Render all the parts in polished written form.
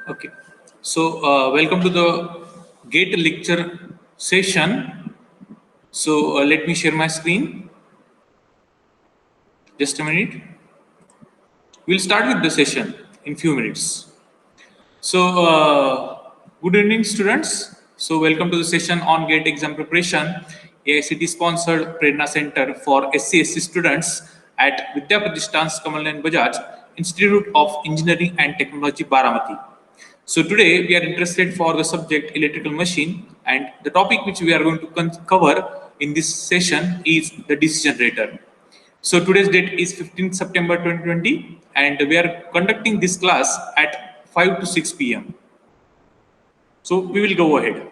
Okay, so welcome to the GATE lecture session. So let me share my screen. Just a minute. We'll start with the session in few minutes. So good evening, students. So welcome to the session on GATE exam preparation, AICT sponsored Prerna Center for SC/SC students at Vidya Pratishtan's Kamal Nayan Bajaj Institute of Engineering and Technology, Baramati. So today we are interested for the subject electrical machine, and the topic which we are going to cover in this session is the DC generator. So today's date is 15th September 2020, and we are conducting this class at 5 to 6 p.m. So we will go ahead.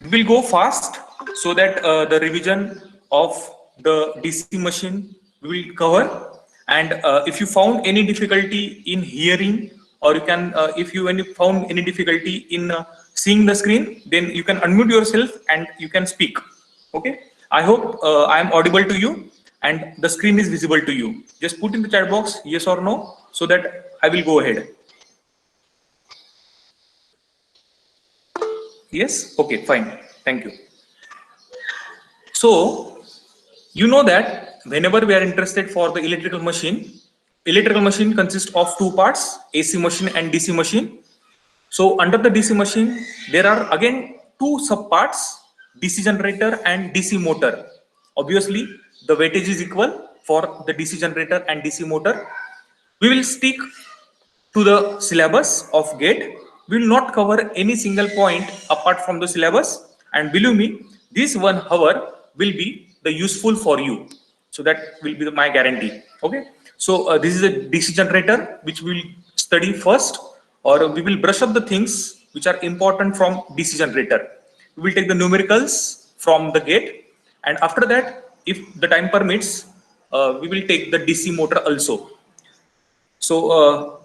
We will go fast so that the revision of the DC machine we will cover. And if you found any difficulty in hearing, or you can, if you found any difficulty in seeing the screen, then you can unmute yourself and you can speak. Okay. I hope I am audible to you and the screen is visible to you. Just put in the chat box yes or no so that I will go ahead. Yes? Okay, fine. Thank you. So, you know that whenever we are interested for the electrical machine consists of two parts, AC machine and DC machine. So, under the DC machine, there are again two subparts, DC generator and DC motor. Obviously, the weightage is equal for the DC generator and DC motor. We will stick to the syllabus of GATE. We will not cover any single point apart from the syllabus, and believe me, this 1 hour will be the useful for you. So that will be my guarantee. Okay. So this is a DC generator which we will study first, or we will brush up the things which are important from DC generator. We will take the numericals from the GATE, and after that, if the time permits, we will take the DC motor also. So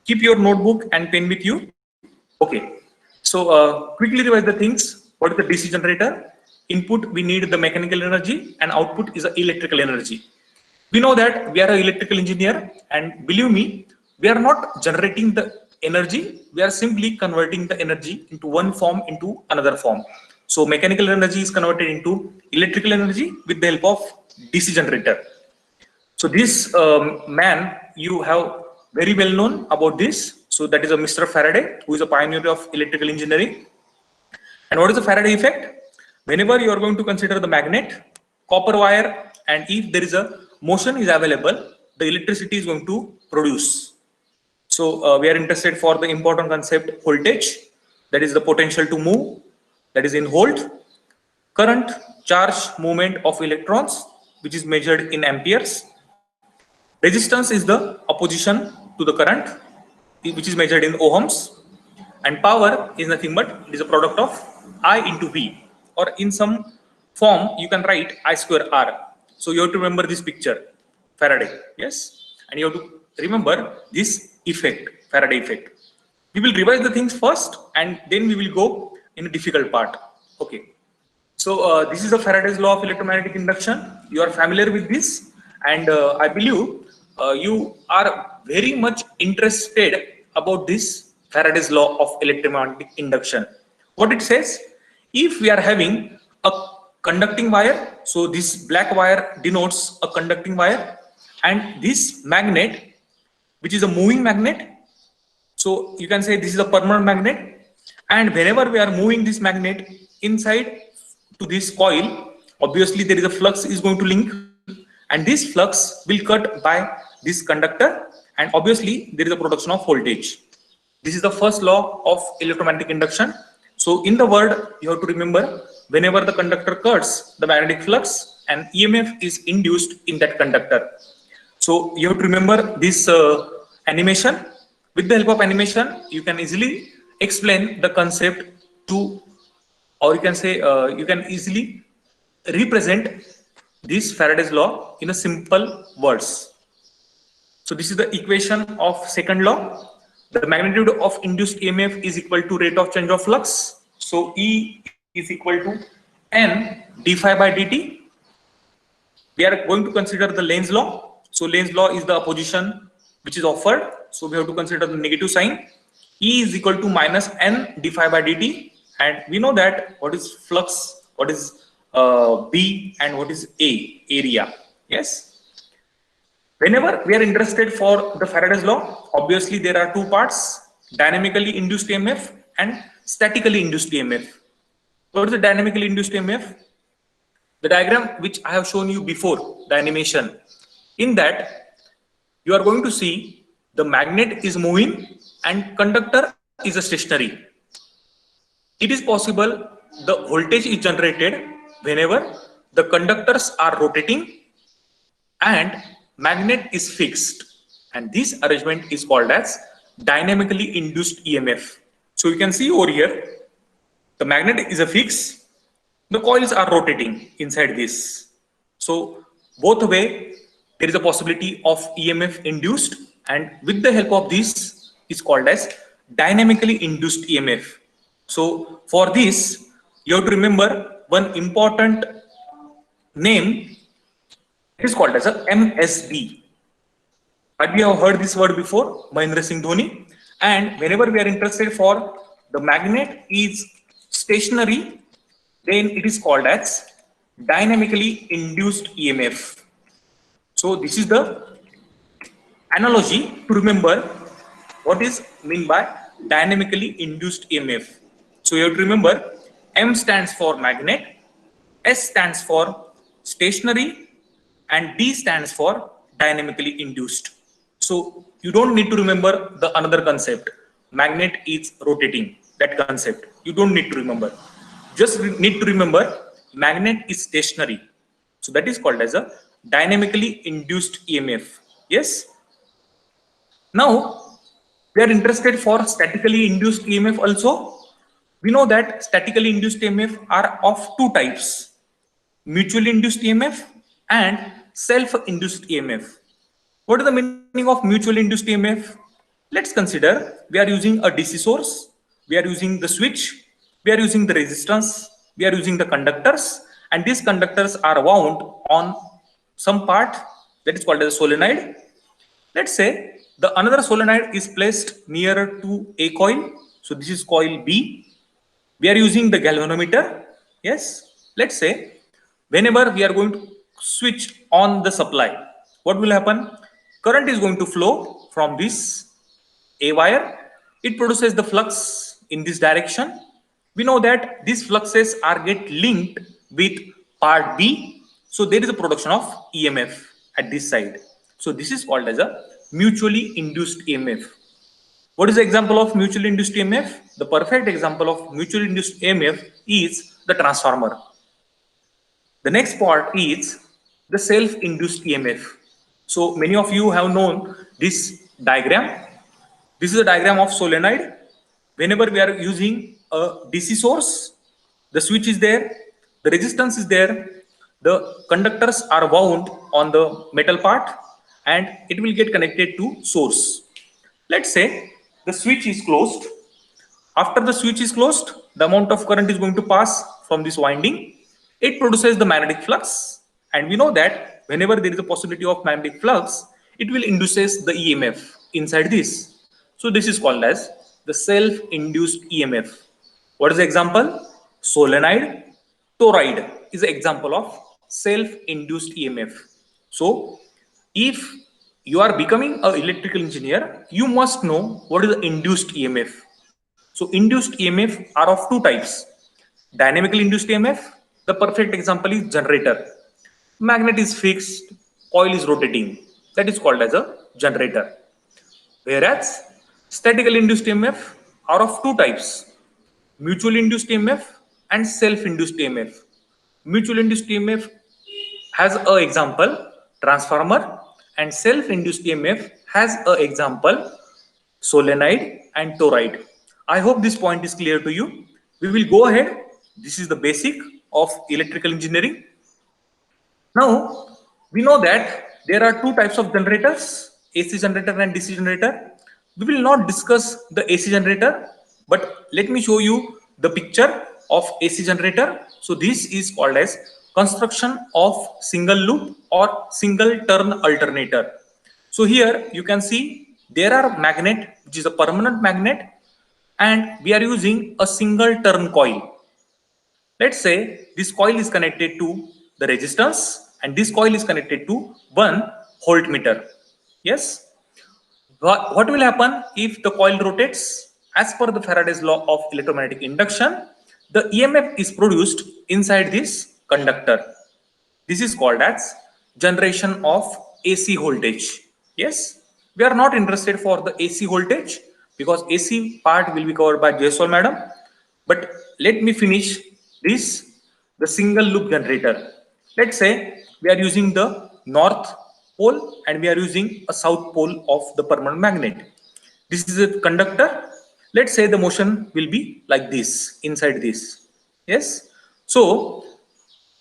keep your notebook and pen with you. Okay. So quickly revise the things. What is the DC generator? Input, we need the mechanical energy, and output is the electrical energy. We know that we are an electrical engineer, and believe me, we are not generating the energy. We are simply converting the energy into one form into another form. So mechanical energy is converted into electrical energy with the help of DC generator. So this man you have very well known about this. So that is a Mr. Faraday, who is a pioneer of electrical engineering. And what is the Faraday effect? Whenever you are going to consider the magnet, copper wire, and if there is a motion is available, the electricity is going to produce. So we are interested for the important concept voltage, that is the potential to move, that is in volt. Current, charge, movement of electrons, which is measured in amperes. Resistance is the opposition to the current, which is measured in ohms. And power is nothing but it is a product of I into V, or in some form you can write I square R. So you have to remember this picture, Faraday, yes, and you have to remember this effect, Faraday effect. We will revise the things first, and then we will go in a difficult part. Okay. So this is the Faraday's law of electromagnetic induction. You are familiar with this, and I believe you are very much interested about this Faraday's law of electromagnetic induction. What it says, if we are having a conducting wire, so this black wire denotes a conducting wire, and this magnet, which is a moving magnet, so you can say this is a permanent magnet, and whenever we are moving this magnet inside to this coil, obviously there is a flux is going to link, and this flux will cut by this conductor, and obviously there is a production of voltage. This is the first law of electromagnetic induction. So in the word, you have to remember, whenever the conductor cuts, the magnetic flux and EMF is induced in that conductor. So you have to remember this animation. With the help of animation, you can easily explain the concept to, or you can say you can easily represent this Faraday's law in a simple words. So this is the equation of second law. The magnitude of induced EMF is equal to rate of change of flux. So E is equal to N d phi by dt. we are going to consider the Lenz law. So Lenz law is the opposition which is offered. So we have to consider the negative sign. E is equal to minus n d phi by dt, and we know that what is flux, what is B, and what is A, area. Yes. Whenever we are interested for the Faraday's law, obviously there are two parts: dynamically induced EMF and statically induced EMF. What is the dynamically induced EMF? The diagram which I have shown you before, the animation, in that you are going to see the magnet is moving and conductor is a stationary. It is possible the voltage is generated whenever the conductors are rotating and magnet is fixed, and this arrangement is called as dynamically induced EMF. So you can see over here, the magnet is a fix, the coils are rotating inside this. So both way there is a possibility of EMF induced, and with the help of this is called as dynamically induced EMF. So for this you have to remember one important name. It is called as a MSB. But we have heard this word before, Mahendra Singh Dhoni. And whenever we are interested for the magnet is stationary, then it is called as dynamically induced EMF. So this is the analogy to remember what is meant by dynamically induced EMF. So you have to remember M stands for magnet, S stands for stationary, and D stands for dynamically induced. So you don't need to remember the another concept. Magnet is rotating, that concept. You don't need to remember. Just need to remember magnet is stationary. So that is called as a dynamically induced EMF. Yes. Now we are interested for statically induced EMF also. We know that statically induced EMF are of two types: mutually induced EMF and self-induced EMF. What is the meaning of mutually induced EMF? Let's consider we are using a DC source, we are using the switch, we are using the resistance, we are using the conductors, and these conductors are wound on some part that is called as a solenoid. Let's say the another solenoid is placed nearer to a coil. So this is coil B. We are using the galvanometer. Yes. Let's say whenever we are going to switch on the supply, what will happen? Current is going to flow from this A wire. It produces the flux in this direction. We know that these fluxes are get linked with part B. So there is a production of EMF at this side. So this is called as a mutually induced EMF. What is the example of mutually induced EMF? The perfect example of mutually induced EMF is the transformer. The next part is the self-induced EMF. So many of you have known this diagram. This is a diagram of solenoid. Whenever we are using a DC source, the switch is there, the resistance is there, the conductors are wound on the metal part, and it will get connected to source. Let's say the switch is closed. After the switch is closed, the amount of current is going to pass from this winding. It produces the magnetic flux, and we know that whenever there is a possibility of magnetic flux, it will induces the EMF inside this. So this is called as the self-induced EMF. What is the example? Solenoid, toroid is an example of self-induced EMF. So if you are becoming an electrical engineer, you must know what is the induced EMF. So induced EMF are of two types: dynamically induced EMF. The perfect example is generator. Magnet is fixed, coil is rotating. That is called as a generator. Whereas statically induced EMF are of two types: mutually induced EMF and self-induced EMF. Mutually induced EMF has a example transformer, and self-induced EMF has a example solenoid and toroid. I hope this point is clear to you. We will go ahead. This is the basic of electrical engineering. Now we know that there are two types of generators: AC generator and DC generator. We will not discuss the AC generator, but let me show you the picture of AC generator. So this is called as construction of single loop or single turn alternator. So here you can see there are magnet, which is a permanent magnet, and we are using a single turn coil. Let's say this coil is connected to the resistance and this coil is connected to one voltmeter. Yes. What will happen if the coil rotates? As per the Faraday's law of electromagnetic induction, the EMF is produced inside this conductor. This is called as generation of AC voltage. Yes, we are not interested for the AC voltage because AC part will be covered by Jaiswal madam. But let me finish this, the single loop generator. Let's say we are using the north pole and we are using a south pole of the permanent magnet. This is a conductor. Let's say the motion will be like this inside this. Yes. So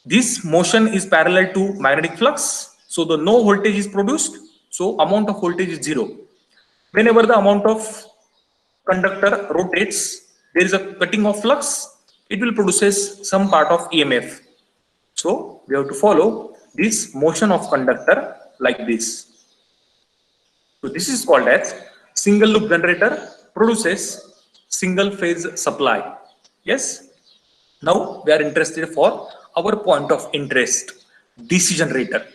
this motion is parallel to magnetic flux. So the no voltage is produced. So amount of voltage is zero. Whenever the amount of conductor rotates, there is a cutting of flux. It will produces some part of EMF. So we have to follow this motion of conductor like this. So this is called as single loop generator produces single phase supply. Yes. Now we are interested for our point of interest, DC generator.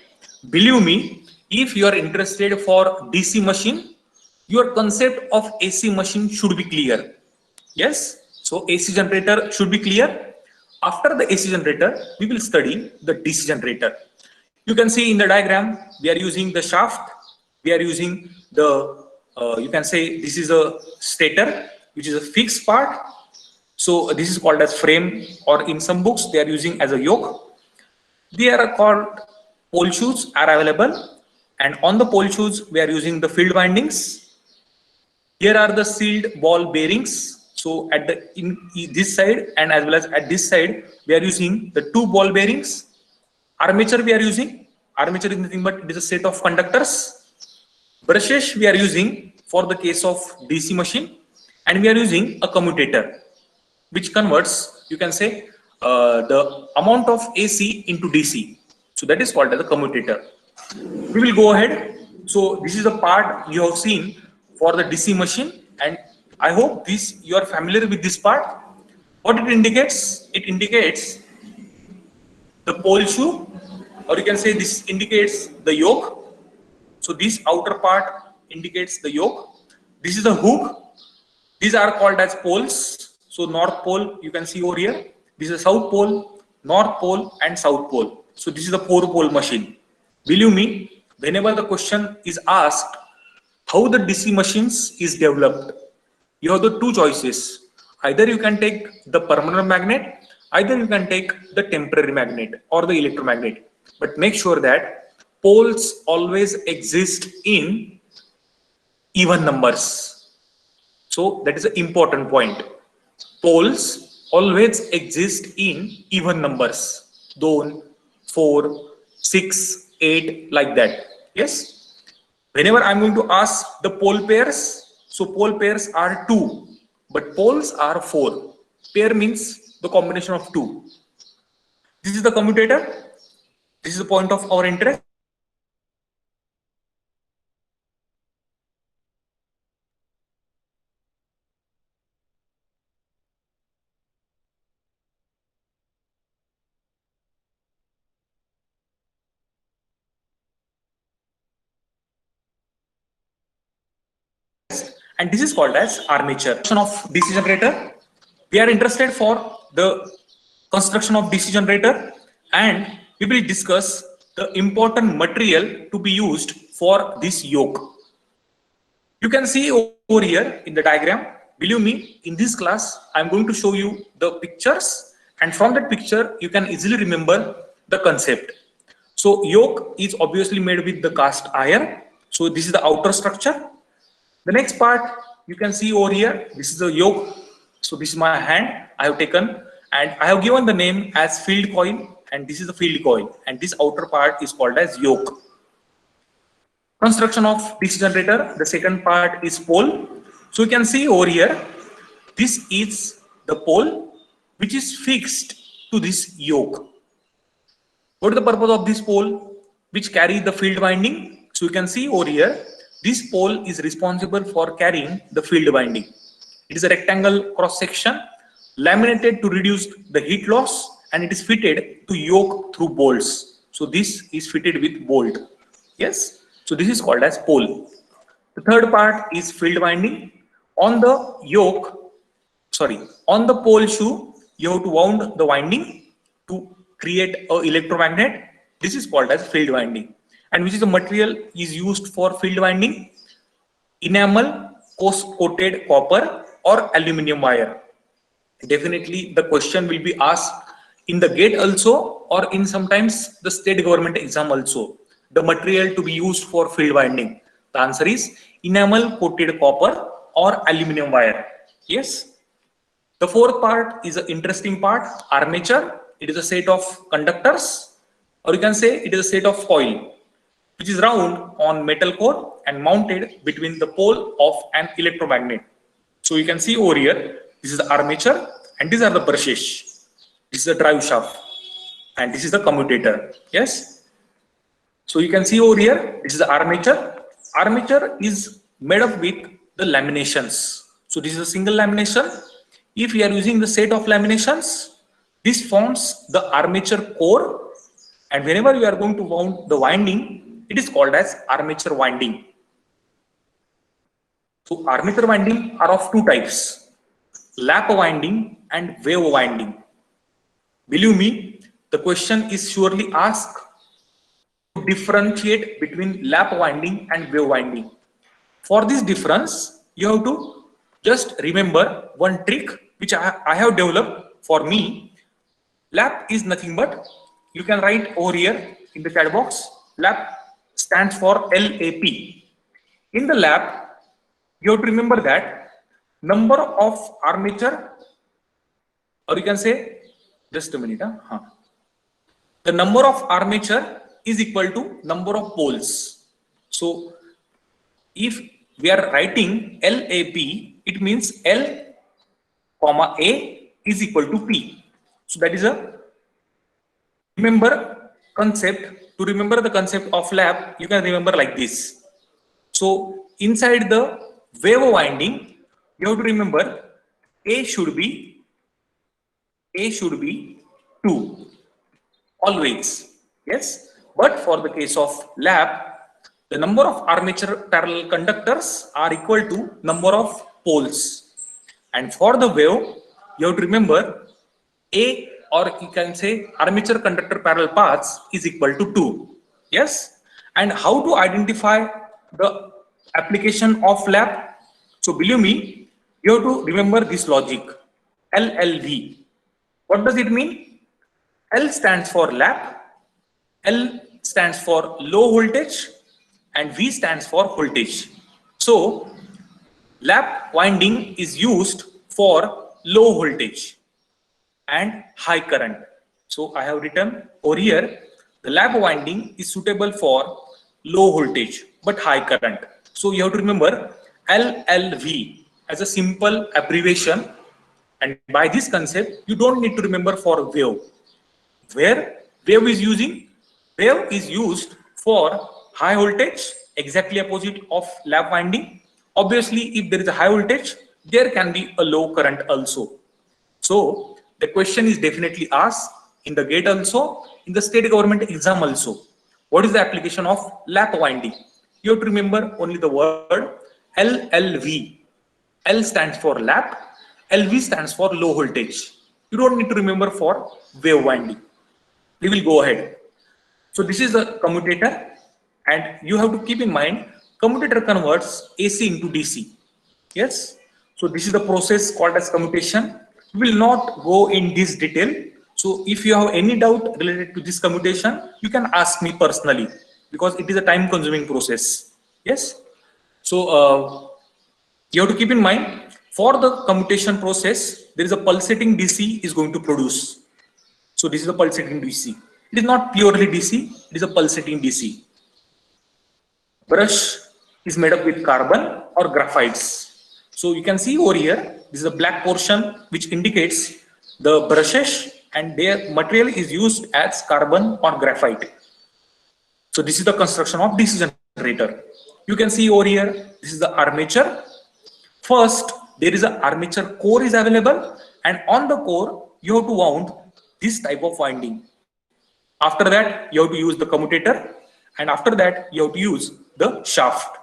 Believe me, if you are interested for DC machine, your concept of AC machine should be clear. Yes. So AC generator should be clear. After the AC generator, we will study the DC generator. You can see in the diagram, we are using the shaft. We are using the, you can say this is a stator, which is a fixed part. So this is called as frame, or in some books they are using as a yoke. They are called pole shoes are available, and on the pole shoes we are using the field windings. Here are the sealed ball bearings. So at the in this side and as well as at this side we are using the two ball bearings. Armature we are using. Armature is nothing but it is a set of conductors. Brushes we are using for the case of DC machine, and we are using a commutator, which converts, you can say, the amount of AC into DC. So that is called as a commutator. We will go ahead. So this is the part you have seen for the DC machine, and I hope this you are familiar with this part. What it indicates? It indicates the pole shoe, or you can say this indicates the yoke. So this outer part indicates the yoke. This is the hook. These are called as poles. So north pole, you can see over here. This is south pole, north pole, and south pole. So this is the 4-pole machine. Believe me, whenever the question is asked how the DC machines is developed, you have the two choices. Either you can take the permanent magnet, either you can take the temporary magnet or the electromagnet. But make sure that poles always exist in even numbers. So that is an important point. Poles always exist in even numbers. 2, 4, 6, 8, like that. Yes. Whenever I'm going to ask the pole pairs, so pole pairs are 2, but poles are 4. Pair means the combination of 2. This is the commutator. This is the point of our interest. And this is called as armature. Of DC generator, we are interested for the construction of DC generator, and we will discuss the important material to be used for this yoke. You can see over here in the diagram. Believe me, in this class I am going to show you the pictures, and from that picture you can easily remember the concept. So yoke is obviously made with the cast iron. So this is the outer structure. The next part you can see over here, this is the yoke. So this is my hand I have taken, and I have given the name as field coil, and this is the field coil, and this outer part is called as yoke. Construction of DC generator, the second part is pole. So you can see over here, this is the pole which is fixed to this yoke. What is the purpose of this pole which carry the field winding? So you can see over here, this pole is responsible for carrying the field winding. It is a rectangle cross section laminated to reduce the heat loss, and it is fitted to yoke through bolts. So this is fitted with bolt. Yes. So this is called as pole. The third part is field winding. On the yoke, on the pole shoe, you have to wound the winding to create a electromagnet. This is called as field winding. And which is the material is used for field winding? Enamel, coated copper or aluminum wire. Definitely the question will be asked in the GATE also, or in sometimes the state government exam also. The material to be used for field winding. The answer is enamel coated copper or aluminum wire. Yes. The fourth part is an interesting part, armature. It is a set of conductors, or you can say it is a set of coil, which is round on metal core and mounted between the pole of an electromagnet. So you can see over here, this is the armature and these are the brushes. This is the drive shaft and this is the commutator. Yes. So you can see over here, this is the armature. Armature is made up with the laminations. So this is a single lamination. If we are using the set of laminations, this forms the armature core, and whenever you are going to wound the winding, it is called as armature winding. So armature winding are of two types, lap winding and wave winding. Believe me, the question is surely asked to differentiate between lap winding and wave winding. For this difference, you have to just remember one trick which I have developed for me. Lap is nothing but, you can write over here in the chat box, lap stands for LAP. In the lap, you have to remember that number of armature, or you can say, just a minute, the number of armature is equal to number of poles. So if we are writing LAP, it means L comma A is equal to P. So that is a concept. To remember the concept of lap, you can remember like this. So inside the wave winding, you have to remember A should be 2 always. Yes. But for the case of lap, the number of armature parallel conductors are equal to number of poles. And for the wave, you have to remember A, or you can say armature conductor parallel paths is equal to 2. Yes. And how to identify the application of lap? So believe me, you have to remember this logic. LLV. What does it mean? L stands for lap, L stands for low voltage, and V stands for voltage. So lap winding is used for low voltage and high current. So I have written over here, the lap winding is suitable for low voltage but high current. So you have to remember LLV as a simple abbreviation, and by this concept you don't need to remember for wave. Where wave is used for high voltage, exactly opposite of lap winding. Obviously, if there is a high voltage, there can be a low current also. So the question is definitely asked in the GATE also, in the state government exam also. What is the application of lap winding? You have to remember only the word LLV. L stands for lap, LV stands for low voltage. You don't need to remember for wave winding. We will go ahead. So this is the commutator, and you have to keep in mind commutator converts AC into DC. Yes. So this is the process called as commutation. We will not go in this detail. So if you have any doubt related to this commutation, you can ask me personally, because it is a time consuming process. Yes. So you have to keep in mind, for the commutation process, there is a pulsating DC is going to produce. So this is a pulsating DC. It is not purely DC, it is a pulsating DC. Brush is made up with carbon or graphites. So you can see over here, this is a black portion which indicates the brushes, and their material is used as carbon or graphite. So this is the construction of DC generator. You can see over here, this is the armature. First, there is an armature core is available, and on the core, you have to wound this type of winding. After that, you have to use the commutator, and after that, you have to use the shaft.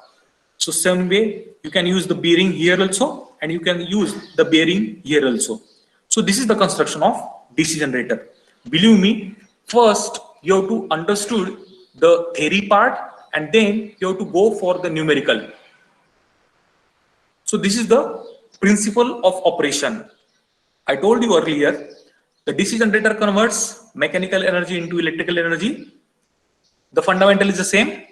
So same way, you can use the bearing here also, and you can use the bearing here also. So this is the construction of DC generator. Believe me, first you have to understood the theory part, and then you have to go for the numerical. So this is the principle of operation. I told you earlier, the DC generator converts mechanical energy into electrical energy. The fundamental is the same.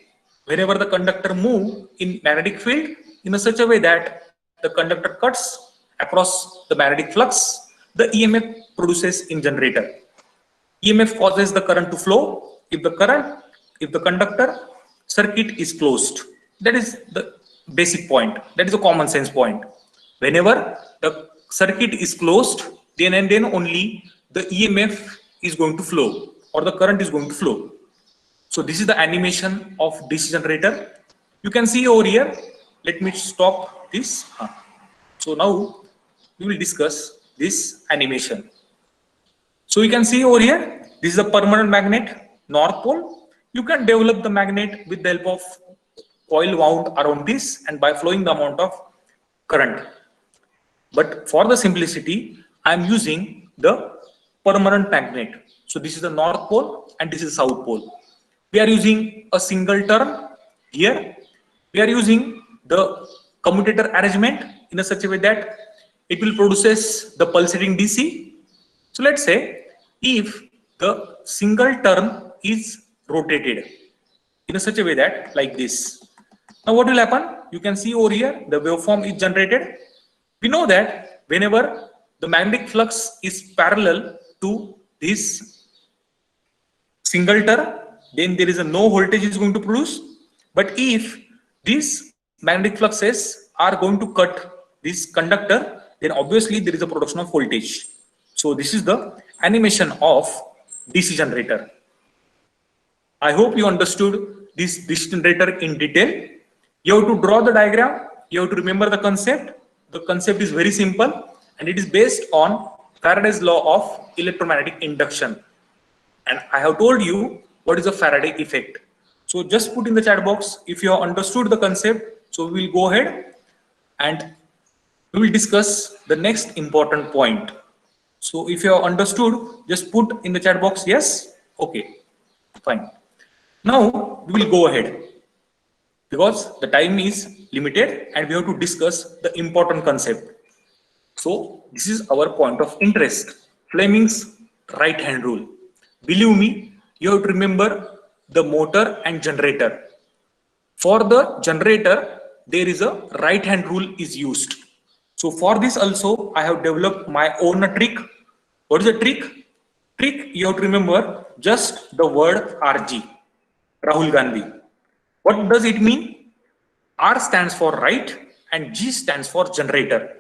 Whenever the conductor move in magnetic field in a such a way that the conductor cuts across the magnetic flux, the EMF produces in generator. EMF causes the current to flow if the conductor circuit is closed. That is the basic point. That is a common sense point. Whenever the circuit is closed, then and then only the EMF is going to flow, or the current is going to flow. So this is the animation of DC generator. You can see over here. Let me stop this. So now we will discuss this animation. So you can see over here, this is a permanent magnet, North Pole. You can develop the magnet with the help of coil wound around this and by flowing the amount of current. But for the simplicity, I am using the permanent magnet. So this is the North Pole and this is South Pole. We are using a single turn here. We are using the commutator arrangement in a such a way that it will produces the pulsating DC. So let's say if the single turn is rotated in a such a way that like this. Now what will happen? You can see over here the waveform is generated. We know that whenever the magnetic flux is parallel to this single turn, then there is a no voltage is going to produce. But if these magnetic fluxes are going to cut this conductor, then obviously there is a production of voltage. So this is the animation of DC generator. I hope you understood this DC generator in detail. You have to draw the diagram. You have to remember the concept. The concept is very simple and it is based on Faraday's law of electromagnetic induction. And I have told you what is the Faraday effect. So just put in the chat box if you have understood the concept. So we will go ahead and we will discuss the next important point. So if you have understood, just put in the chat box yes. Okay, fine. Now we will go ahead because the time is limited and we have to discuss the important concept. So this is our point of interest, Fleming's right hand rule. Believe me, you have to remember the motor and generator. For the generator, there is a right hand rule is used. So for this also, I have developed my own trick. What is the trick? Trick, you have to remember just the word RG, Rahul Gandhi. What does it mean? R stands for right and G stands for generator.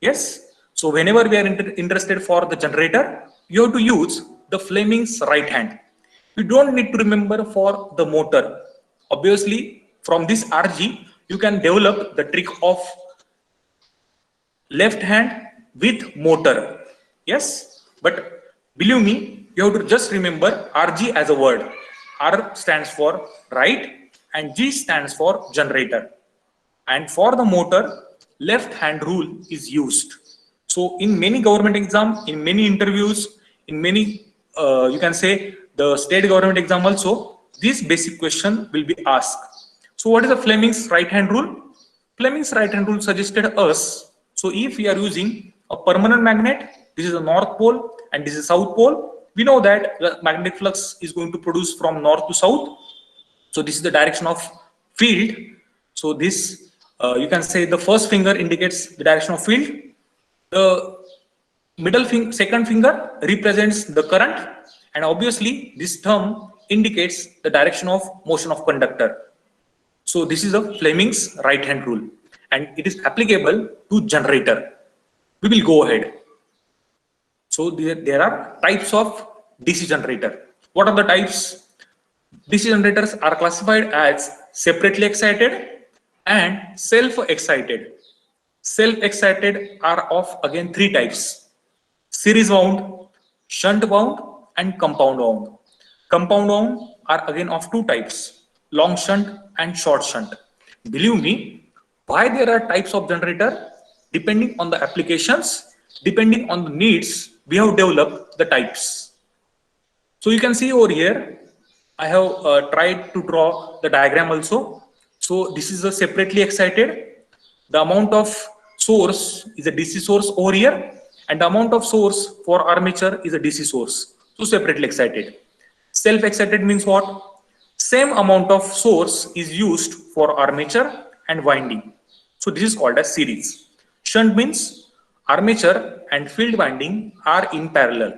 Yes. So whenever we are interested for the generator, you have to use the Fleming's right hand. You don't need to remember for the motor. Obviously, from this RG, you can develop the trick of left hand with motor. Yes. But believe me, you have to just remember RG as a word. R stands for right and G stands for generator. And for the motor, left hand rule is used. So in many government exam, in many interviews, in many, you can say the state government exam also, this basic question will be asked. So what is the Fleming's right hand rule? Fleming's right hand rule suggested us. So if we are using a permanent magnet, this is the North Pole and this is South Pole. We know that the magnetic flux is going to produce from north to south. So this is the direction of field. So this, you can say the first finger indicates the direction of field. The middle finger, second finger represents the current. And obviously this term indicates the direction of motion of conductor. So this is a Fleming's right hand rule and it is applicable to generator. We will go ahead. So there are types of DC generator. What are the types? DC generators are classified as separately excited and self-excited. Self-excited are of again three types: series wound, shunt wound, and compound wound. Compound wound are again of two types: long shunt and short shunt. Believe me, why there are types of generator? Depending on the applications, depending on the needs, we have developed the types. So you can see over here, I have tried to draw the diagram also. So this is a separately excited. The amount of source is a DC source over here, and the amount of source for armature is a DC source. So separately excited. Self-excited means what? Same amount of source is used for armature and winding. So this is called as series. Shunt means armature and field winding are in parallel.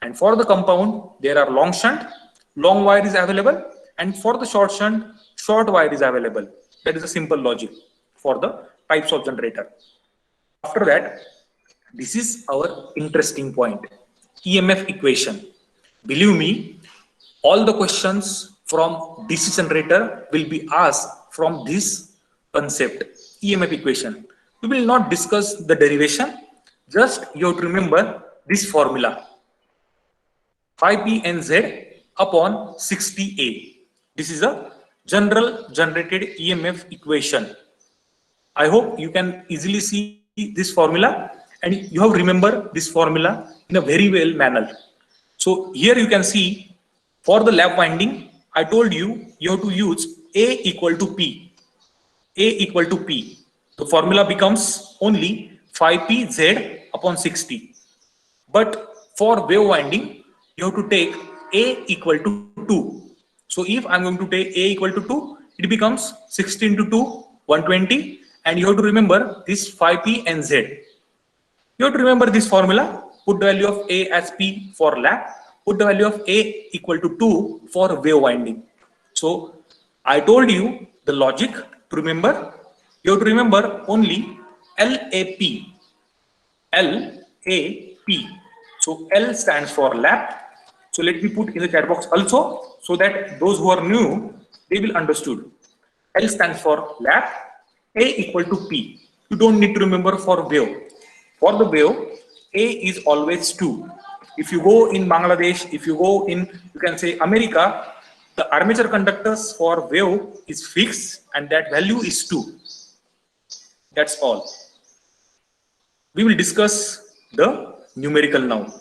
And for the compound, there are long shunt, long wire is available, and for the short shunt, short wire is available. That is a simple logic for the types of generator. After that, this is our interesting point, EMF equation. Believe me, all the questions from DC generator will be asked from this concept, EMF equation. We will not discuss the derivation, just you have to remember this formula. 5PNZ upon 60A. This is a general generated EMF equation. I hope you can easily see this formula and you have remembered this formula in a very well manner. So here you can see for the lap winding, I told you you have to use A equal to P. A equal to P. The formula becomes only 5PZ upon 60. But for wave winding, you have to take A equal to 2. So if I'm going to take A equal to 2, it becomes 16 to 2, 120. And you have to remember this 5P and Z. You have to remember this formula. Put the value of A as P for lap. Put the value of A equal to 2 for wave winding. So I told you the logic to remember. You have to remember only LAP. LAP. So L stands for lap. So let me put in the chat box also so that those who are new, they will understood. L stands for lap. A equal to P. You don't need to remember for wave. For the wave, A is always 2. If you go in Bangladesh, if you go in, you can say America, the armature conductors for wave is fixed and that value is 2. That's all. We will discuss the numerical now.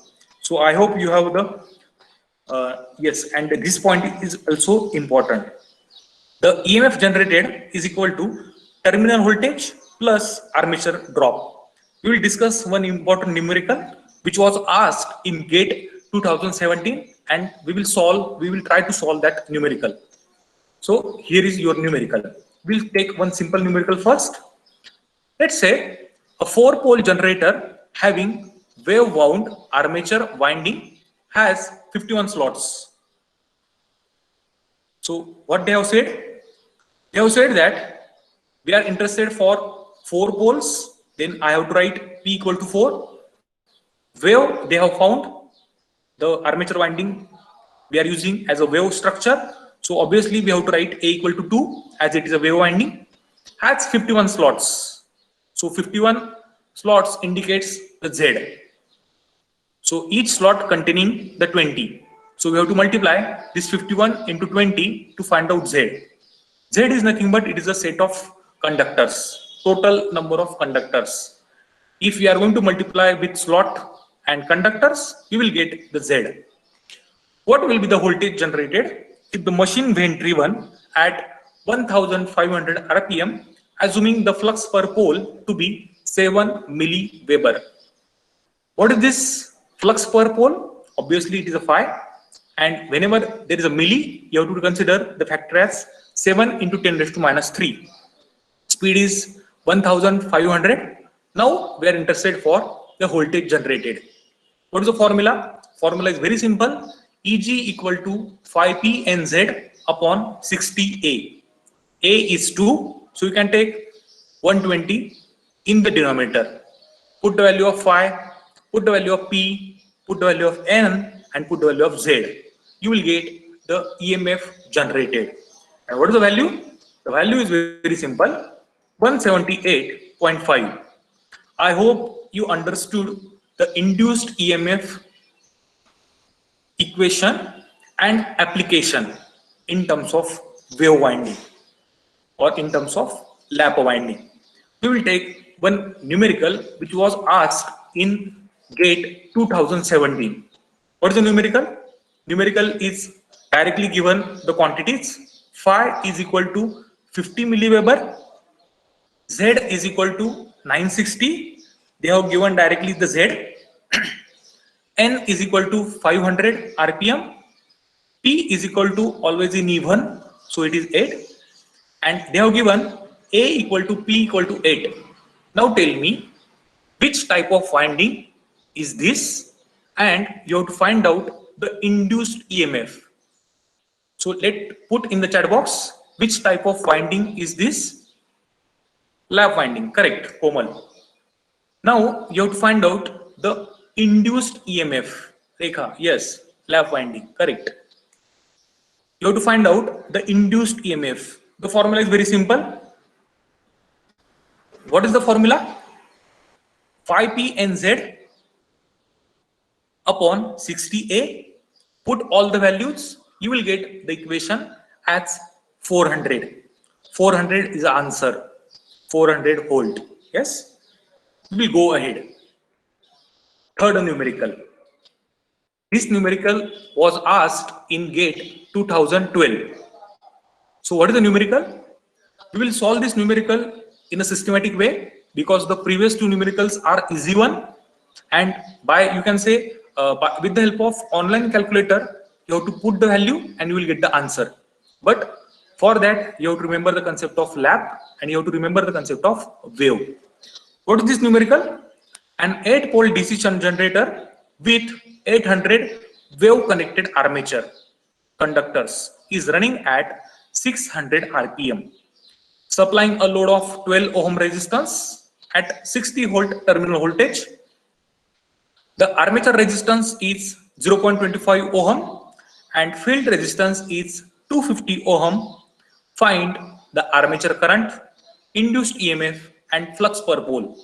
So I hope you have the, yes, and this point is also important. The EMF generated is equal to terminal voltage plus armature drop. We will discuss one important numerical which was asked in GATE 2017 and we will try to solve that numerical. So here is your numerical. We'll take one simple numerical first. Let's say a 4-pole generator having wave wound armature winding has 51 slots. So what they have said? They have said that we are interested for 4 poles, then I have to write P equal to 4. Wave, they have found the armature winding we are using as a wave structure. So obviously we have to write A equal to 2 as it is a wave winding. Has 51 slots. So 51 slots indicates the Z. So each slot containing the 20. So we have to multiply this 51 into 20 to find out Z. Z is nothing but it is a set of conductors, total number of conductors. If we are going to multiply with slot and conductors, we will get the Z. What will be the voltage generated if the machine when driven at 1500 RPM, assuming the flux per pole to be 7 milliweber? What is this flux per pole? Obviously it is a phi, and whenever there is a milli, you have to consider the factor as 7 into 10 raised to minus 3. Speed is 1500. Now we are interested for the voltage generated. What is the formula? Formula is very simple. Eg equal to 5P NZ upon 60A. A is 2. So you can take 120 in the denominator. Put the value of phi, put the value of P, put the value of N and put the value of Z. You will get the EMF generated. And what is the value? The value is very simple, 178.5. I hope you understood the induced EMF equation and application in terms of wave winding or in terms of lap winding. We will take one numerical which was asked in GATE 2017. What is the numerical? Numerical is directly given the quantities. Phi is equal to 50 milliweber, Z is equal to 960. They have given directly the Z. N is equal to 500 RPM. P is equal to always in even, so it is 8. And they have given A equal to P equal to 8. Now tell me which type of winding is this, and you have to find out the induced EMF. So let put in the chat box which type of winding is this. Lap winding, correct, Komal. Now you have to find out the induced EMF. Rekha, yes, lap winding, correct. You have to find out the induced EMF. The formula is very simple. What is the formula? Phi P N Z upon 60A. Put all the values. You will get the equation as 400. 400 is the answer. 400 volt. Yes. We will go ahead. Third numerical. This numerical was asked in GATE 2012. So what is the numerical? We will solve this numerical in a systematic way because the previous two numericals are easy one, and by you can say with the help of online calculator you have to put the value and you will get the answer. But for that you have to remember the concept of lap and you have to remember the concept of wave. What is this numerical? An 8-pole DC shunt generator with 800 wave connected armature conductors is running at 600 RPM, supplying a load of 12 ohm resistance at 60 volt terminal voltage. The armature resistance is 0.25 ohm and field resistance is 250 ohm. Find the armature current, induced EMF and flux per pole.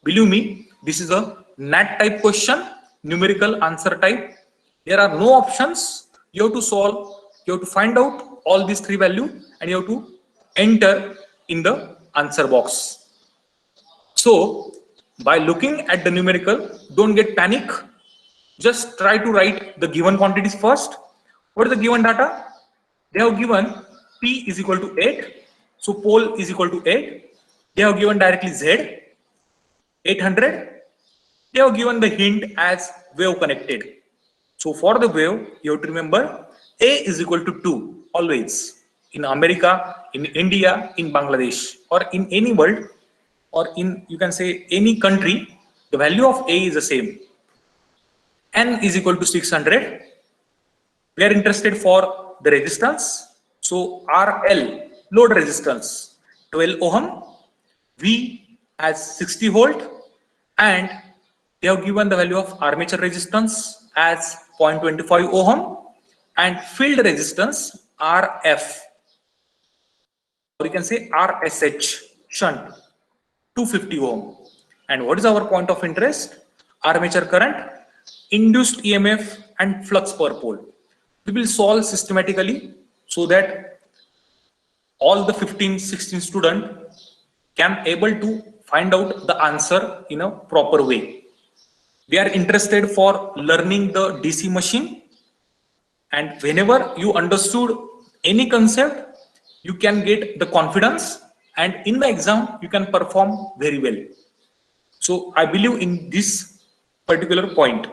Believe me, this is a NAT type question, numerical answer type. There are no options. You have to solve, you have to find out all these three values and you have to enter in the answer box. So by looking at the numerical, don't get panic. Just try to write the given quantities first. What is the given data? They have given P is equal to 8. So pole is equal to 8. They have given directly Z, 800. They have given the hint as wave connected. So for the wave, you have to remember A is equal to 2 always. In America, in India, in Bangladesh, or in any world, or in you can say any country, the value of A is the same. N is equal to 600. We are interested for the resistance. So RL, load resistance, 12 ohm. V as 60 volt, and they have given the value of armature resistance as 0.25 ohm and field resistance RF, or you can say RSH shunt 250 ohm. And what is our point of interest? Armature current, induced EMF and flux per pole. We will solve systematically so that all the 15-16 students can able to find out the answer in a proper way. We are interested for learning the DC machine, and whenever you understood any concept, you can get the confidence, and in the exam you can perform very well. So I believe in this particular point.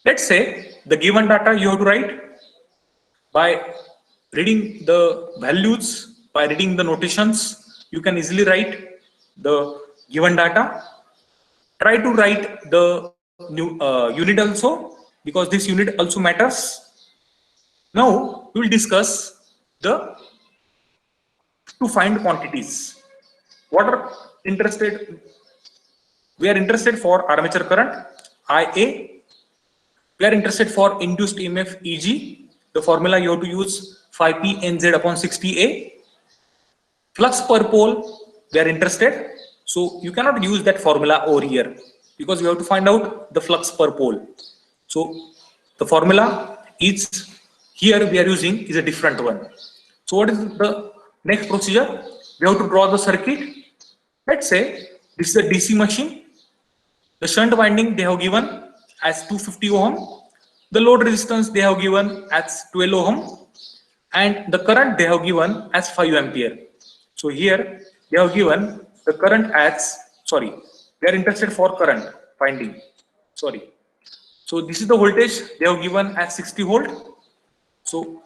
Let's say the given data you have to write by reading the values, by reading the notations. You can easily write the given data. Try to write the new unit also, because this unit also matters. Now we will discuss the to find quantities. What are interested? We are interested for armature current IA, We are interested for induced EMF EG. The formula you have to use 5P NZ upon 60A. Flux per pole, we are interested. So you cannot use that formula over here because you have to find out the flux per pole. So the formula is here we are using is a different one. So what is the next procedure? We have to draw the circuit. Let's say this is a DC machine. The shunt winding they have given as 250 ohm. The load resistance they have given as 12 ohm. And the current they have given as 5 ampere. So here they have given the current as, sorry, we are interested for current finding. Sorry. So this is the voltage they have given as 60 volt. So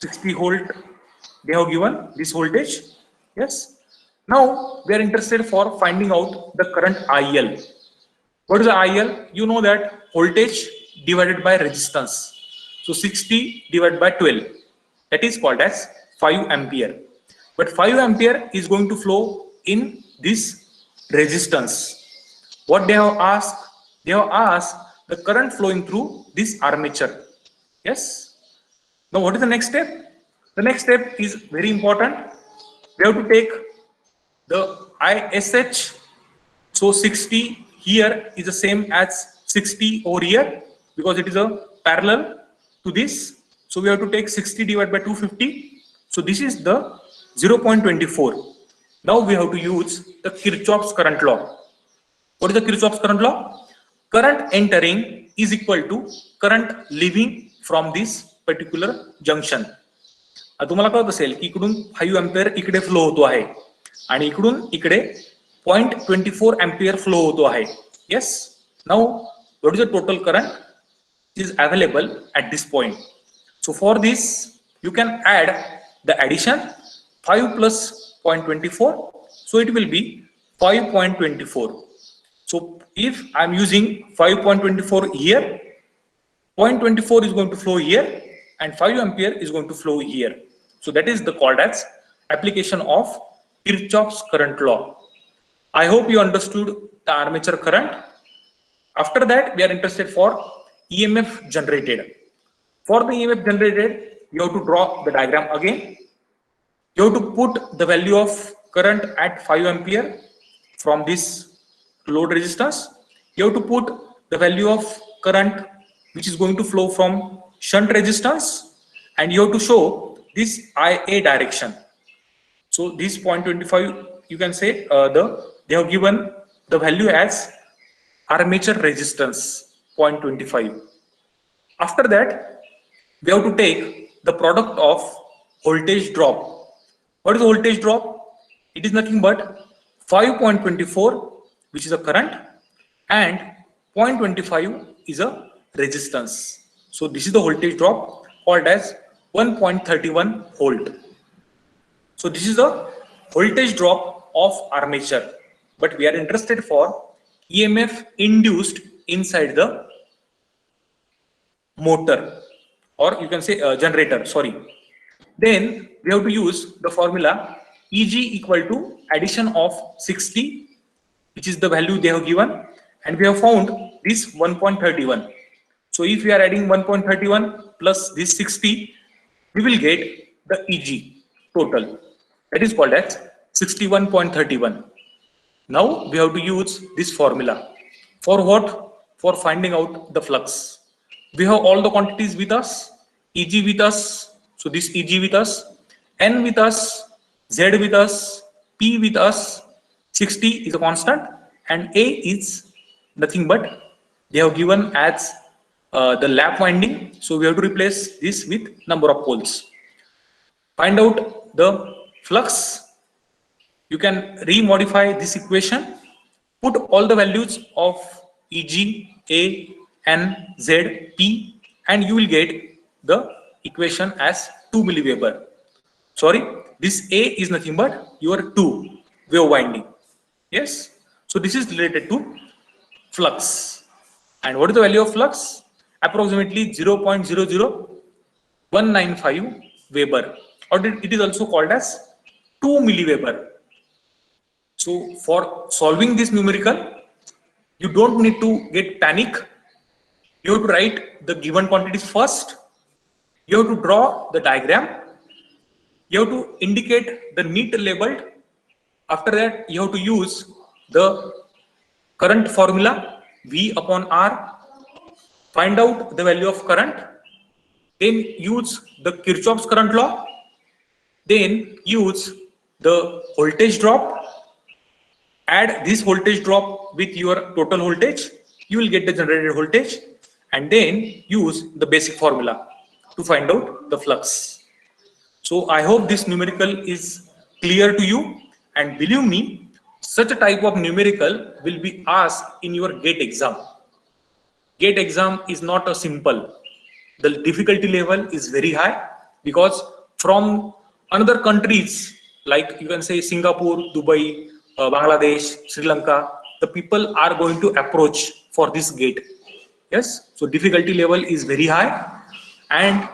60 volt they have given this voltage. Yes. Now we are interested for finding out the current IL. What is the IL? You know that voltage divided by resistance. So 60 divided by 12. That is called as 5 ampere. But 5 ampere is going to flow in this resistance. What they have asked? They have asked the current flowing through this armature. Yes. Now what is the next step? The next step is very important. We have to take the ISH. So 60 here is the same as 60 over here because it is a parallel to this. So we have to take 60 divided by 250. So this is the 0.24. Now we have to use the Kirchhoff's current law. What is the Kirchhoff's current law? Current entering is equal to current leaving from this particular junction. तुम्हाला कळत असेल की इकडून 5 ampere इकडे flow होतो आहे आणि इकडून इकडे 0.24 एम्पियर फ्लो होतो आहे. Yes. Now what is the total current is available at this point? So for this you can add the addition 5 plus 0.24. So it will be 5.24. So if I am using 5.24 here, 0.24 is going to flow here and 5 ampere is going to flow here. So that is the called as application of Kirchhoff's current law. I hope you understood the armature current. After that, we are interested for EMF generated. For the EMF generated, you have to draw the diagram again. You have to put the value of current at 5 ampere from this load resistance. You have to put the value of current which is going to flow from shunt resistance, and you have to show this IA direction. So this 0.25, you can say they have given the value as armature resistance 0.25. After that, we have to take the product of voltage drop. What is the voltage drop? It is nothing but 5.24, which is a current, and 0.25 is a resistance. So this is the voltage drop called as 1.31 volt. So this is the voltage drop of armature, but we are interested for EMF induced inside the motor, or you can say generator, sorry. Then we have to use the formula EG equal to addition of 60, which is the value they have given, and we have found this 1.31. So if we are adding 1.31 plus this 60, we will get the EG total. That is called as 61.31. Now we have to use this formula. For what? For finding out the flux. We have all the quantities with us, EG with us, so this EG with us, N with us, Z with us, P with us, 60 is a constant, and A is nothing but they have given as the lap winding, so we have to replace this with number of poles. Find out the flux. You can remodify this equation, put all the values of EG, A, N, Z, P, and you will get the equation as 2 milliweber. Sorry, this A is nothing but your 2 wave winding. Yes, so this is related to flux. And what is the value of flux? Approximately 0.00195 Weber, or it is also called as 2 milliweber. So for solving this numerical, you don't need to get panic. You have to write the given quantities first. You have to draw the diagram. You have to indicate the neat labeled. After that, you have to use the current formula V upon R. Find out the value of current. Then use the Kirchhoff's current law. Then use the voltage drop. Add this voltage drop with your total voltage. You will get the generated voltage. And then use the basic formula to find out the flux. So I hope this numerical is clear to you, and believe me, such a type of numerical will be asked in your GATE exam. GATE exam is not a simple. The difficulty level is very high because from another countries like you can say Singapore, Dubai, Bangladesh, Sri Lanka, the people are going to approach for this GATE. Yes, so difficulty level is very high and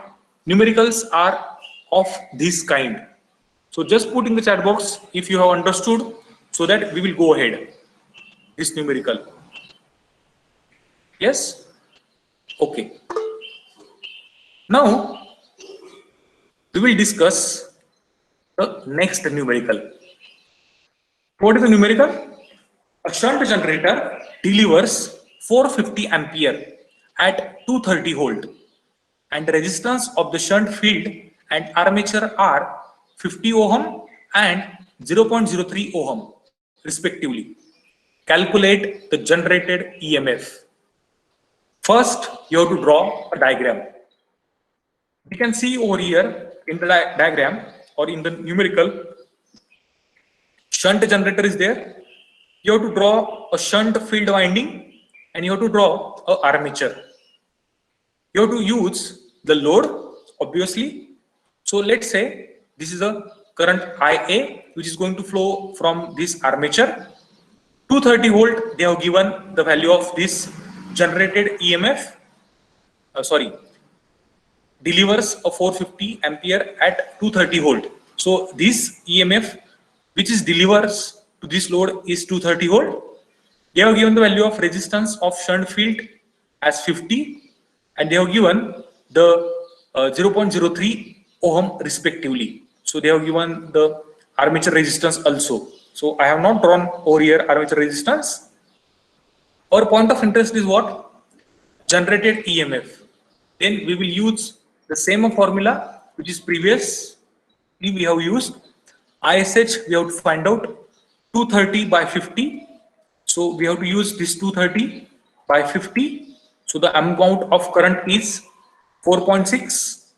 numericals are of this kind. So just put in the chat box if you have understood so that we will go ahead. This numerical. Yes? Okay. Now we will discuss the next numerical. What is the numerical? A shunt generator delivers 450 ampere at 230 volt and the resistance of the shunt field and armature are 50 ohm and 0.03 ohm respectively. Calculate the generated EMF. First, you have to draw a diagram. We can see over here in the diagram or in the numerical, shunt generator is there. You have to draw a shunt field winding and you have to draw a armature. You have to use the load, obviously. So let's say this is a current IA which is going to flow from this armature. 230 volt, they have given the value of this generated EMF. Delivers a 450 ampere at 230 volt. So this EMF which is delivers to this load is 230 volt. They have given the value of resistance of shunt field as 50 and they have given the 0.03 ohm respectively. So they have given the armature resistance also. So I have not drawn over here armature resistance. Our point of interest is what? Generated EMF. Then we will use the same formula which is previously we have used. ISH we have to find out 230 by 50. So we have to use this 230 by 50. So the amount of current is 4.6.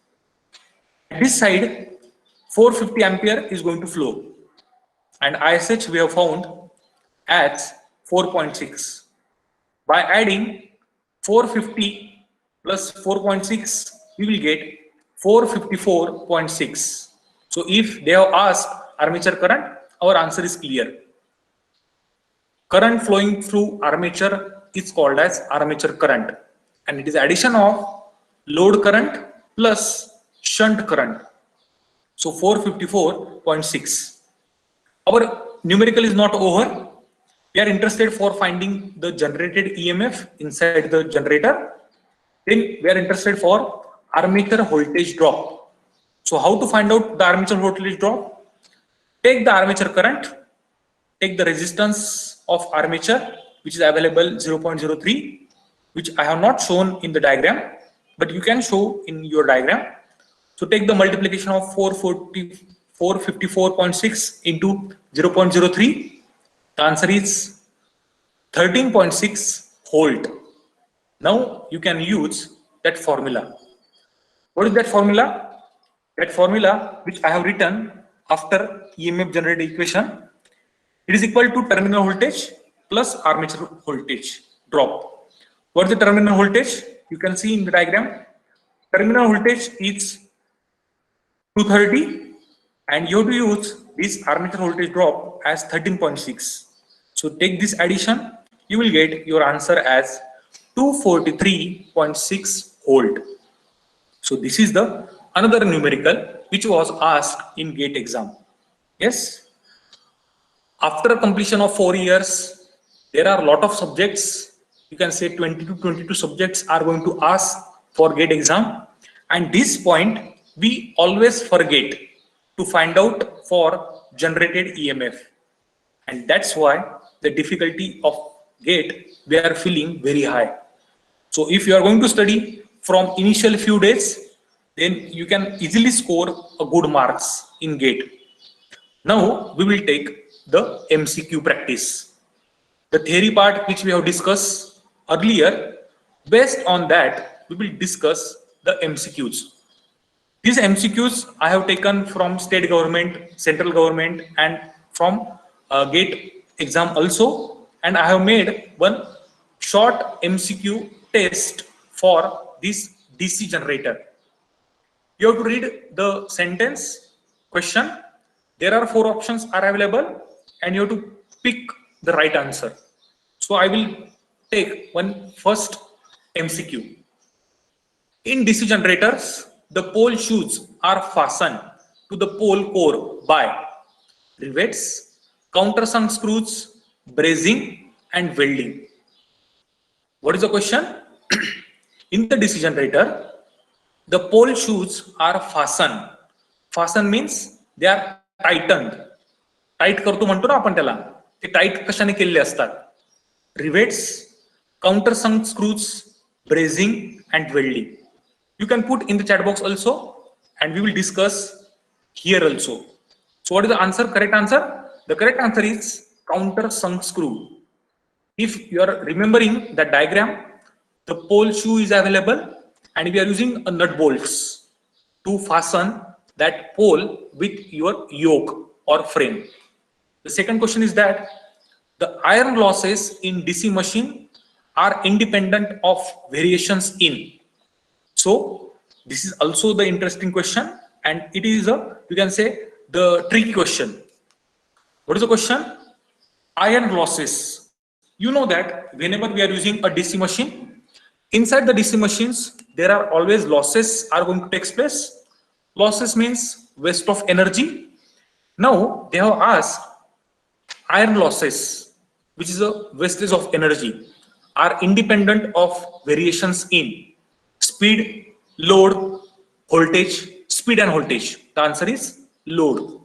This side 450 ampere is going to flow and ISH we have found as 4.6. By adding 450 plus 4.6 we will get 454.6. So if they have asked armature current, our answer is clear. Current flowing through armature is called as armature current and it is addition of load current plus shunt current. So 454.6. Our numerical is not over. We are interested for finding the generated EMF inside the generator. Then we are interested for armature voltage drop. So how to find out the armature voltage drop? Take the armature current, take the resistance of armature which is available 0.03, which I have not shown in the diagram, but you can show in your diagram. So take the multiplication of 454.6 into 0.03. The answer is 13.6 volt. Now you can use that formula. What is that formula? That formula which I have written after EMF generated equation, it is equal to terminal voltage plus armature voltage drop. What is the terminal voltage? You can see in the diagram. Terminal voltage is 230 and you have to use this armature voltage drop as 13.6. So take this addition, you will get your answer as 243.6 volt. So this is the another numerical which was asked in GATE exam. Yes. After completion of 4 years, there are a lot of subjects you can say 20 to 22 subjects are going to ask for GATE exam, and this point we always forget to find out for generated EMF, and that's why the difficulty of GATE we are feeling very high. So if you are going to study from initial few days, then you can easily score a good marks in GATE. Now we will take the MCQ practice. The theory part which we have discussed earlier, based on that we will discuss the MCQs. These MCQs I have taken from state government, central government, and from GATE exam also, and I have made one short MCQ test for this DC generator. You have to read the sentence question. There are 4 options are available, and you have to pick the right answer. So I will take one first MCQ. In DC generators, the pole shoes are fastened to the pole core by rivets, countersunk screws, bracing, and welding. What is the question? In the DC generator, the pole shoes are fastened. Fasten means they are tightened. Tight करतो म्हणतो ना आपण त्याला. ते tight कशाने केलेले असतात? Rivets, countersunk screws, bracing, and welding. You can put in the chat box also, and we will discuss here also. So what is the answer? Correct answer? The correct answer is countersunk screw. If you are remembering that diagram, the pole shoe is available, and we are using a nut bolts to fasten that pole with your yoke or frame. The second question is that the iron losses in DC machine are independent of variations in. So this is also the interesting question, and it is a, you can say, the tricky question. What is the question? Iron losses. You know that whenever we are using a DC machine, inside the DC machines there are always losses are going to take place. Losses means waste of energy. Now they have asked iron losses, which is a wastage of energy, are independent of variations in speed, load, voltage, speed and voltage. The answer is load.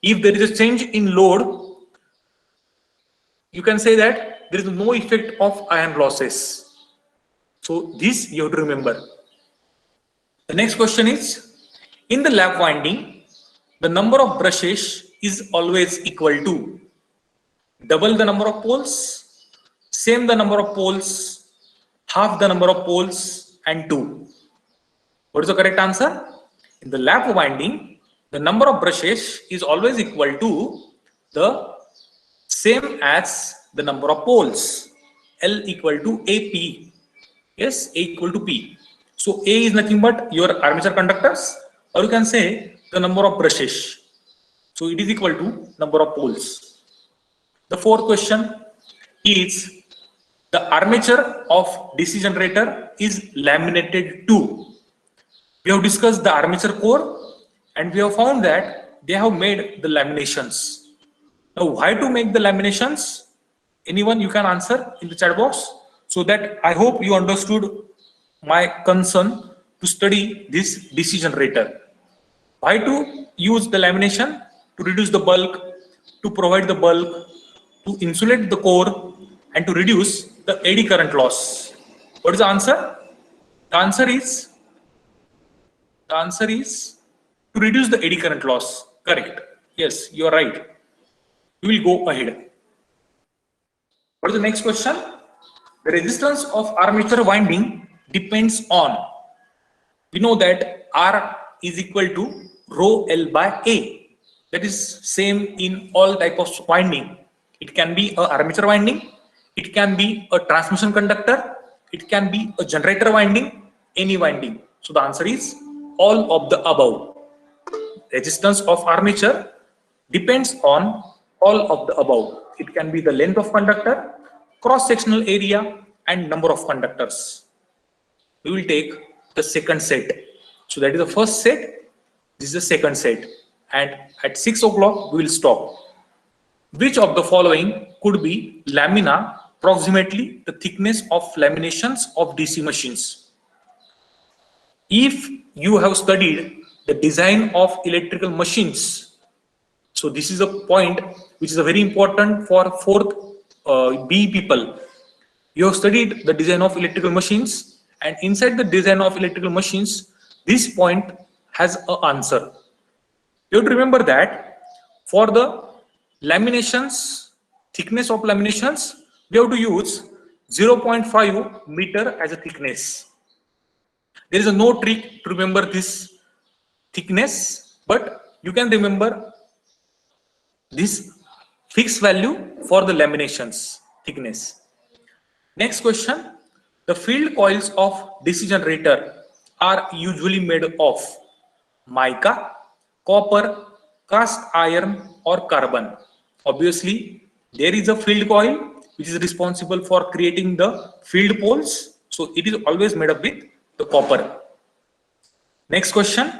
If there is a change in load, you can say that there is no effect of iron losses. So this you have to remember. The next question is, in the lap winding, the number of brushes is always equal to double the number of poles, same the number of poles, half the number of poles, and 2. What is the correct answer? In the lap winding, the number of brushes is always equal to the same as the number of poles. L equal to AP. Yes, A equal to P. So A is nothing but your armature conductors, or you can say the number of brushes. So it is equal to number of poles. The fourth question is, the armature of DC generator is laminated to. We have discussed the armature core, and we have found that they have made the laminations. Now why to make the laminations? Anyone you can answer in the chat box, so that I hope you understood my concern to study this DC generator. Why to use the lamination? To reduce the bulk, to provide the bulk, to insulate the core, and to reduce the eddy current loss. What is the answer? The answer is to reduce the eddy current loss. Correct. Yes, you are right. We will go ahead. What is the next question? The resistance of armature winding depends on, we know that R is equal to rho L by A. That is same in all type of winding. It can be a armature winding, it can be a transmission conductor, it can be a generator winding, any winding. So the answer is all of the above. Resistance of armature depends on all of the above. It can be the length of conductor, cross-sectional area, and number of conductors. We will take the second set. So that is the first set, this is the second set, and at 6 o'clock we will stop. Which of the following could be lamina approximately the thickness of laminations of DC machines. If you have studied the design of electrical machines, so this is a point which is a very important for fourth B people. You have studied the design of electrical machines, and inside the design of electrical machines, this point has an answer. You have to remember that for the laminations, thickness of laminations, we have to use 0.5 meter as a thickness. There is no trick to remember this thickness, but you can remember this fixed value for the laminations thickness. Next question, the field coils of DC generator are usually made of mica, copper, cast iron or carbon. Obviously, there is a field coil which is responsible for creating the field poles. So it is always made up with the copper. Next question,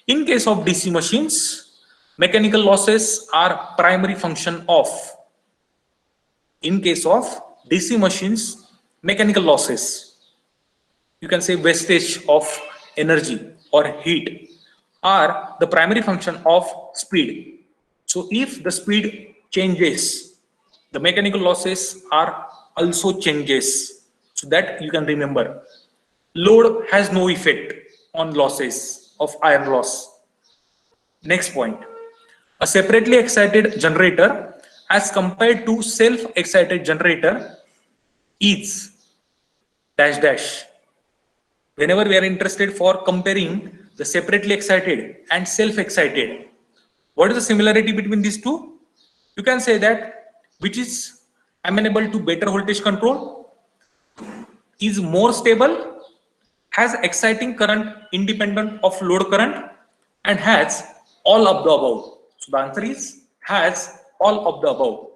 in case of DC machines, mechanical losses are primary function of. In case of DC machines, mechanical losses, you can say wastage of energy or heat, are the primary function of speed. So if the speed changes, the mechanical losses are also changes. So that you can remember. Load has no effect on losses of iron loss. Next point, a separately excited generator as compared to self-excited generator is dash dash. Whenever we are interested for comparing the separately excited and self-excited, what is the similarity between these two? You can say that which is amenable to better voltage control, is more stable, has exciting current independent of load current, and has all of the above. So the answer is has all of the above.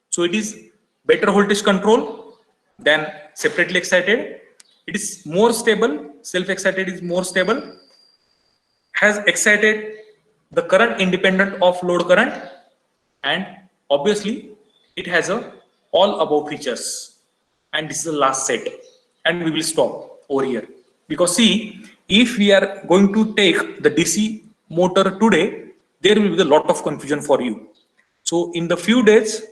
So it is better voltage control than separately excited. It is more stable, self-excited is more stable, has excited the current independent of load current, and obviously it has a all above features. And this is the last set, and we will stop over here, because see, if we are going to take the DC motor today, there will be a lot of confusion for you. So in the few days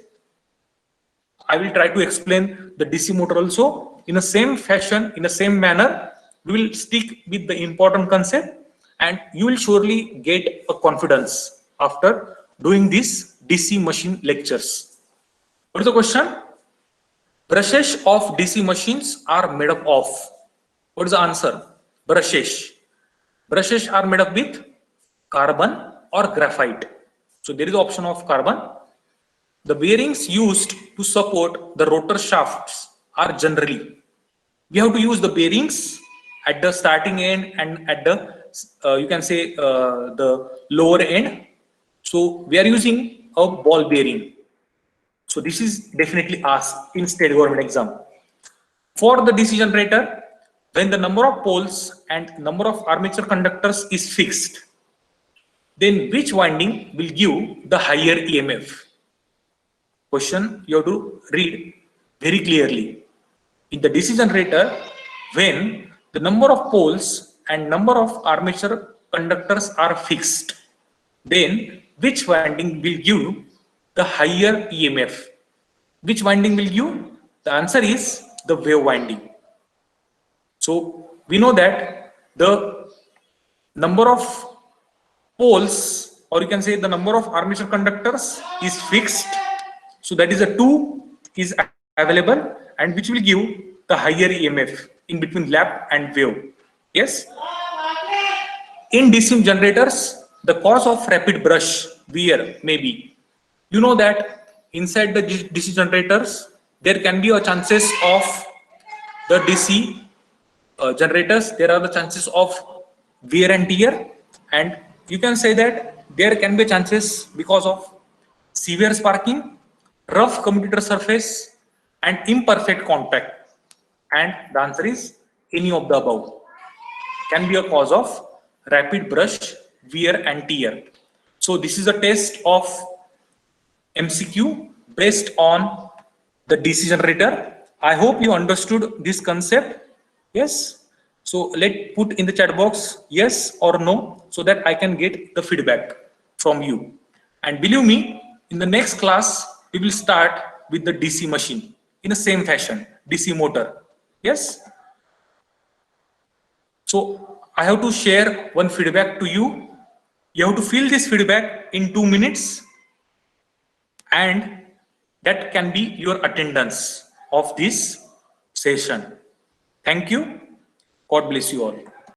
I will try to explain the DC motor also in the same fashion, in the same manner. We will stick with the important concept, and you will surely get a confidence after doing these DC machine lectures. What is the question? Brushes of DC machines are made up of. What is the answer? Brushes. Brushes are made up with carbon or graphite. So there is the option of carbon. The bearings used to support the rotor shafts are generally, we have to use the bearings at the starting end and at the you can say the lower end. So we are using a ball bearing. So this is definitely asked in state government exam. For the DC generator, when the number of poles and number of armature conductors is fixed, then which winding will give the higher EMF? Question you have to read very clearly. In the DC generator, when the number of poles and number of armature conductors are fixed, then which winding will give the higher EMF? Which winding will give? The answer is the wave winding. So we know that the number of poles, or you can say the number of armature conductors is fixed. So that is a 2 is available, and which will give the higher EMF in between lap and wave. Yes. In DC generators, the cause of rapid brush wear may be, you know that inside the DC generators there can be a chances of the DC generators, there are the chances of wear and tear, and you can say that there can be chances because of severe sparking, rough commutator surface, and imperfect contact. And the answer is any of the above can be a cause of rapid brush wear and tear. So this is a test of MCQ based on the DC generator. I hope you understood this concept. Yes. So let put in the chat box yes or no so that I can get the feedback from you. And believe me, in the next class, we will start with the DC machine in the same fashion, DC motor. Yes. So I have to share one feedback to you. You have to fill this feedback in 2 minutes, and that can be your attendance of this session. Thank you. God bless you all.